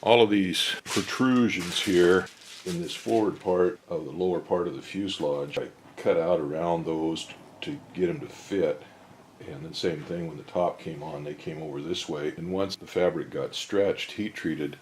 All of these protrusions here in this forward part of the lower part of the fuselage, I cut out around those to get them to fit. And the same thing when the top came on, they came over this way. And once the fabric got stretched, heat treated,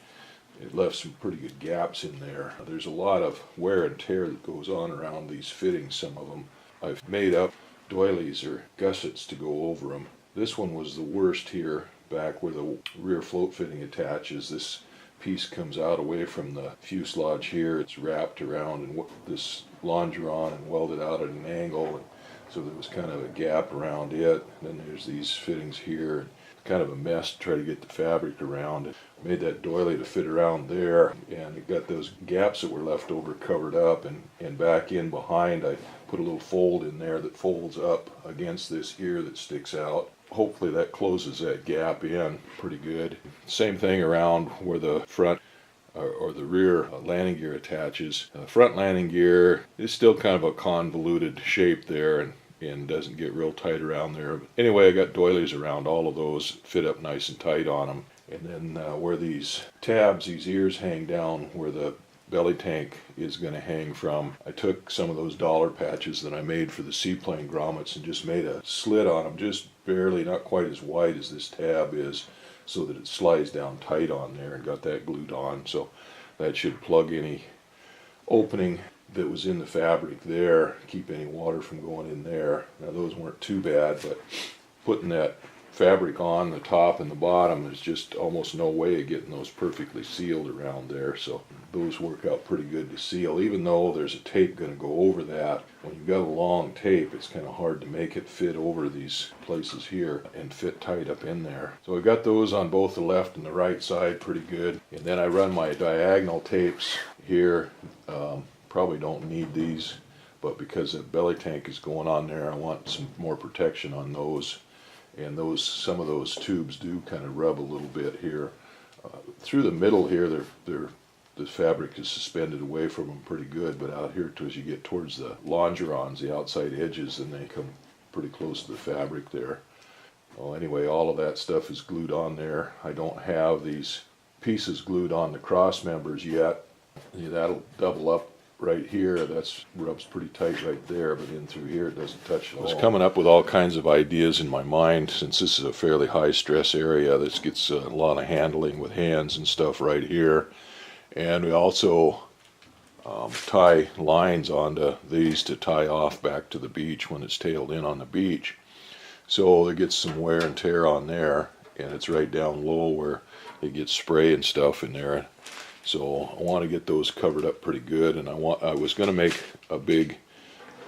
it left some pretty good gaps in there. There's a lot of wear and tear that goes on around these fittings, some of them. I've made up doilies or gussets to go over them. This one was the worst here, back where the rear float fitting attaches. This piece comes out away from the fuselage here. It's wrapped around and this longeron and welded out at an angle. And so there was kind of a gap around it. And then there's these fittings here. Kind of a mess to try to get the fabric around. And made that doily to fit around there, and it got those gaps that were left over covered up. And back in behind, I put a little fold in there that folds up against this here that sticks out. Hopefully that closes that gap in pretty good. Same thing around where the front or the rear landing gear attaches. Front landing gear is still kind of a convoluted shape there and doesn't get real tight around there. But anyway, I got doilies around all of those, fit up nice and tight on them. And then where these tabs, these ears hang down, where the belly tank is going to hang from, I took some of those dollar patches that I made for the seaplane grommets and just made a slit on them, just barely, not quite as wide as this tab is, so that it slides down tight on there, and got that glued on. So that should plug any opening that was in the fabric there, keep any water from going in there. Now those weren't too bad, but putting that fabric on the top and the bottom, there's just almost no way of getting those perfectly sealed around there. So those work out pretty good to seal, even though there's a tape going to go over that. When you've got a long tape, it's kind of hard to make it fit over these places here and fit tight up in there. So I got those on both the left and the right side pretty good. And then I run my diagonal tapes here. Probably don't need these, but because the belly tank is going on there, I want some more protection on those. And some of those tubes do kind of rub a little bit here. Through the middle here, the fabric is suspended away from them pretty good, but out here as you get towards the longerons, the outside edges, and they come pretty close to the fabric there. Well, anyway, all of that stuff is glued on there. I don't have these pieces glued on the cross members yet. That'll double up right here. That rubs pretty tight right there, but in through here it doesn't touch at all. I was coming up with all kinds of ideas in my mind, since this is a fairly high stress area. This gets a lot of handling with hands and stuff right here. And we also tie lines onto these to tie off back to the beach when it's tailed in on the beach. So it gets some wear and tear on there, and it's right down low where it gets spray and stuff in there. So I want to get those covered up pretty good, and I was going to make a big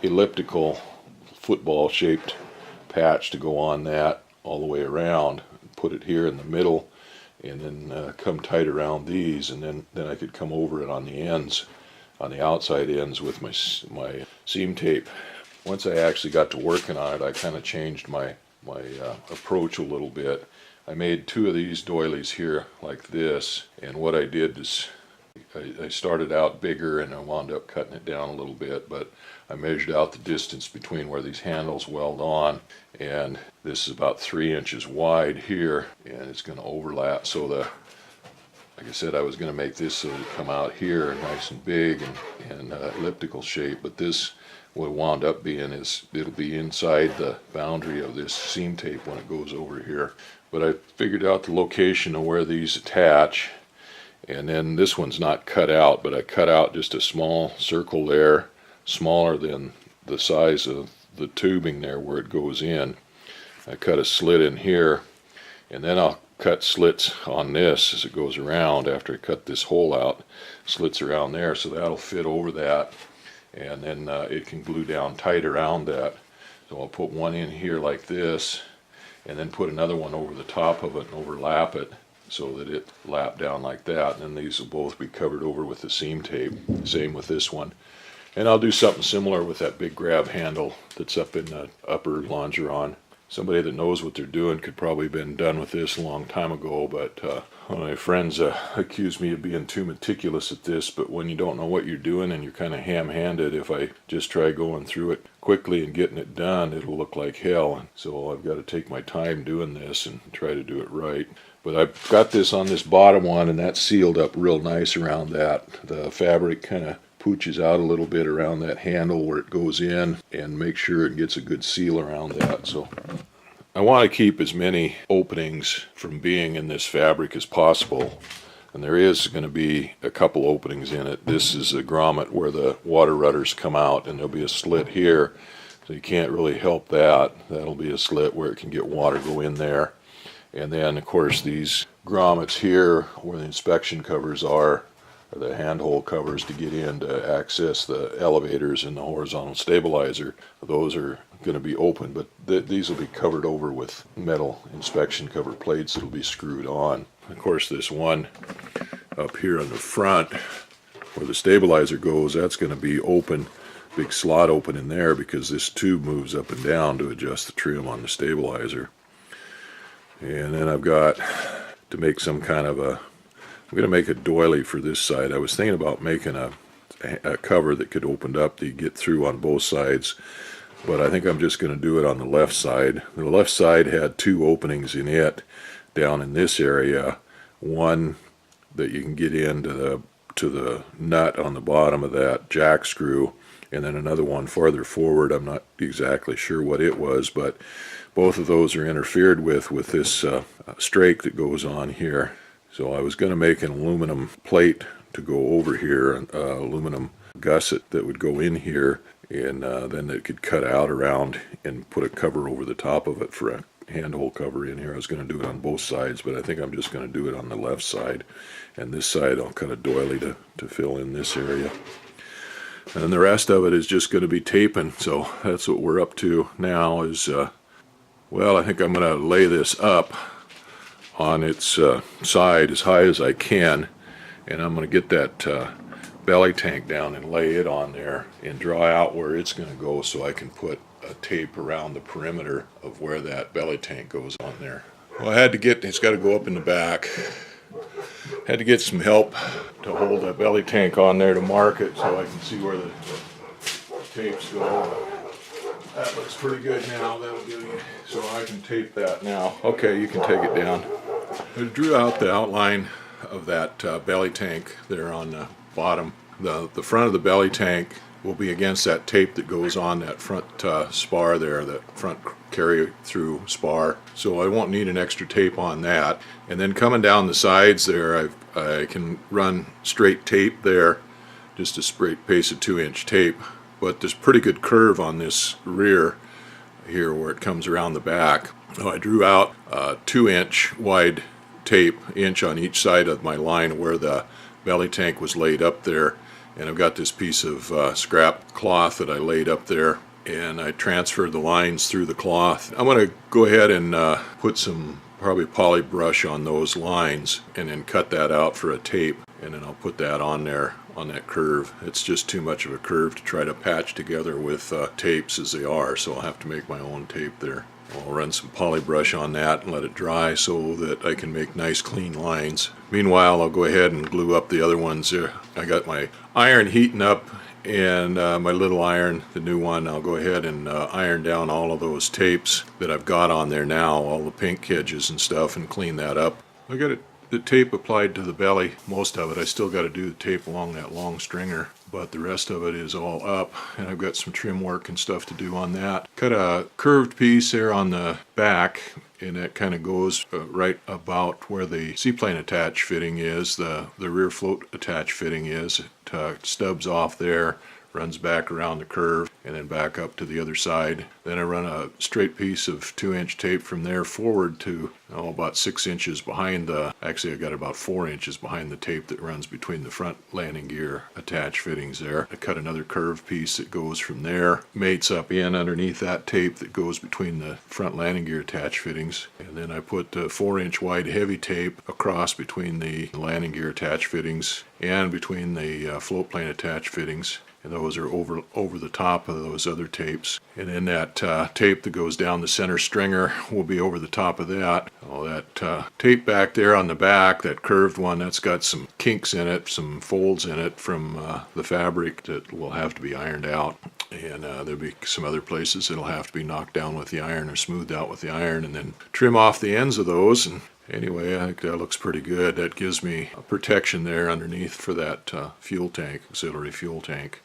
elliptical football shaped patch to go on that all the way around, put it here in the middle, and then come tight around these, and then I could come over it on the ends, on the outside ends with my seam tape. Once I actually got to working on it, I kind of changed my approach a little bit. I made two of these doilies here like this, and what I did is I started out bigger and I wound up cutting it down a little bit, but I measured out the distance between where these handles weld on, and this is about 3 inches wide here, and it's going to overlap. So like I said, I was going to make this so it come out here nice and big and elliptical shape, but this, what it wound up being is it'll be inside the boundary of this seam tape when it goes over here. But I figured out the location of where these attach, and then this one's not cut out, but I cut out just a small circle there, smaller than the size of the tubing there where it goes in. I cut a slit in here, and then I'll cut slits on this as it goes around. After I cut this hole out, slits around there, so that'll fit over that, and then it can glue down tight around that. So I'll put one in here like this, and then put another one over the top of it and overlap it so that it lap down like that. And then these will both be covered over with the seam tape. Same with this one. And I'll do something similar with that big grab handle that's up in the upper longeron. Somebody that knows what they're doing could probably have been done with this a long time ago, but one of my friends accused me of being too meticulous at this. But when you don't know what you're doing and you're kind of ham-handed, if I just try going through it quickly and getting it done, it'll look like hell. And so I've got to take my time doing this and try to do it right. But I've got this on this bottom one, and that's sealed up real nice around that. The fabric kind of pooches out a little bit around that handle where it goes in, and make sure it gets a good seal around that. So I want to keep as many openings from being in this fabric as possible. And there is going to be a couple openings in it. This is a grommet where the water rudders come out, and there'll be a slit here. So you can't really help that. That'll be a slit where it can get water go in there. And then, of course, these grommets here where the inspection covers are the handhold covers to get in to access the elevators and the horizontal stabilizer. Those are going to be open, but these will be covered over with metal inspection cover plates that will be screwed on. Of course, this one up here on the front where the stabilizer goes, that's going to be open, big slot open in there, because this tube moves up and down to adjust the trim on the stabilizer. And then I've got to make some kind of a, I'm going to make a doily for this side. I was thinking about making a cover that could open up to get through on both sides, but I think I'm just going to do it on the left side. The left side had two openings in it down in this area. One that you can get into the nut on the bottom of that jack screw, and then another one farther forward. I'm not exactly sure what it was, but both of those are interfered with this strake that goes on here. So I was going to make an aluminum plate to go over here, an aluminum gusset that would go in here, and then it could cut out around and put a cover over the top of it for a handhold cover in here. I was going to do it on both sides, but I think I'm just going to do it on the left side, and this side I'll cut a doily to fill in this area. And then the rest of it is just going to be taping, so that's what we're up to now is, well, I think I'm going to lay this up on its side as high as I can, and I'm going to get that belly tank down and lay it on there and draw out where it's going to go so I can put a tape around the perimeter of where that belly tank goes on there. Well, I had to get, it's got to go up in the back. Had to get some help to hold that belly tank on there to mark it so I can see where the tapes go. That looks pretty good now. That'll give you, so I can tape that now. Okay, you can take it down. I drew out the outline of that belly tank there on the bottom. The front of the belly tank will be against that tape that goes on that front spar there, that front carry through spar. So I won't need an extra tape on that. And then coming down the sides there, I can run straight tape there, just a straight pace of 2-inch tape. But there's pretty good curve on this rear here where it comes around the back. So I drew out 2-inch wide tape, inch on each side of my line where the belly tank was laid up there. And I've got this piece of scrap cloth that I laid up there, and I transferred the lines through the cloth. I'm going to go ahead and put some probably poly brush on those lines and then cut that out for a tape, and then I'll put that on there on that curve. It's just too much of a curve to try to patch together with tapes as they are, so I'll have to make my own tape there. I'll run some poly brush on that and let it dry so that I can make nice clean lines. Meanwhile, I'll go ahead and glue up the other ones there. I got my iron heating up, and my little iron, the new one, I'll go ahead and iron down all of those tapes that I've got on there now, all the pink edges and stuff, and clean that up. I got the tape applied to the belly, most of it. I still got to do the tape along that long stringer, but the rest of it is all up, and I've got some trim work and stuff to do on that. Cut a curved piece there on the back, and that kind of goes right about where the seaplane attach fitting is, the rear float attach fitting is. It stubs off there, runs back around the curve, and then back up to the other side. Then I run a straight piece of 2-inch tape from there forward to about 6 inches behind the, actually I got about 4 inches behind the tape that runs between the front landing gear attach fittings there. I cut another curved piece that goes from there, mates up in underneath that tape that goes between the front landing gear attach fittings, and then I put 4-inch wide heavy tape across between the landing gear attach fittings and between the float plane attach fittings. And those are over the top of those other tapes. And then that tape that goes down the center stringer will be over the top of that. All that tape back there on the back, that curved one, that's got some kinks in it, some folds in it from the fabric that will have to be ironed out. And there'll be some other places that'll have to be knocked down with the iron or smoothed out with the iron, and then trim off the ends of those. Anyway, I think that looks pretty good. That gives me a protection there underneath for that fuel tank, auxiliary fuel tank.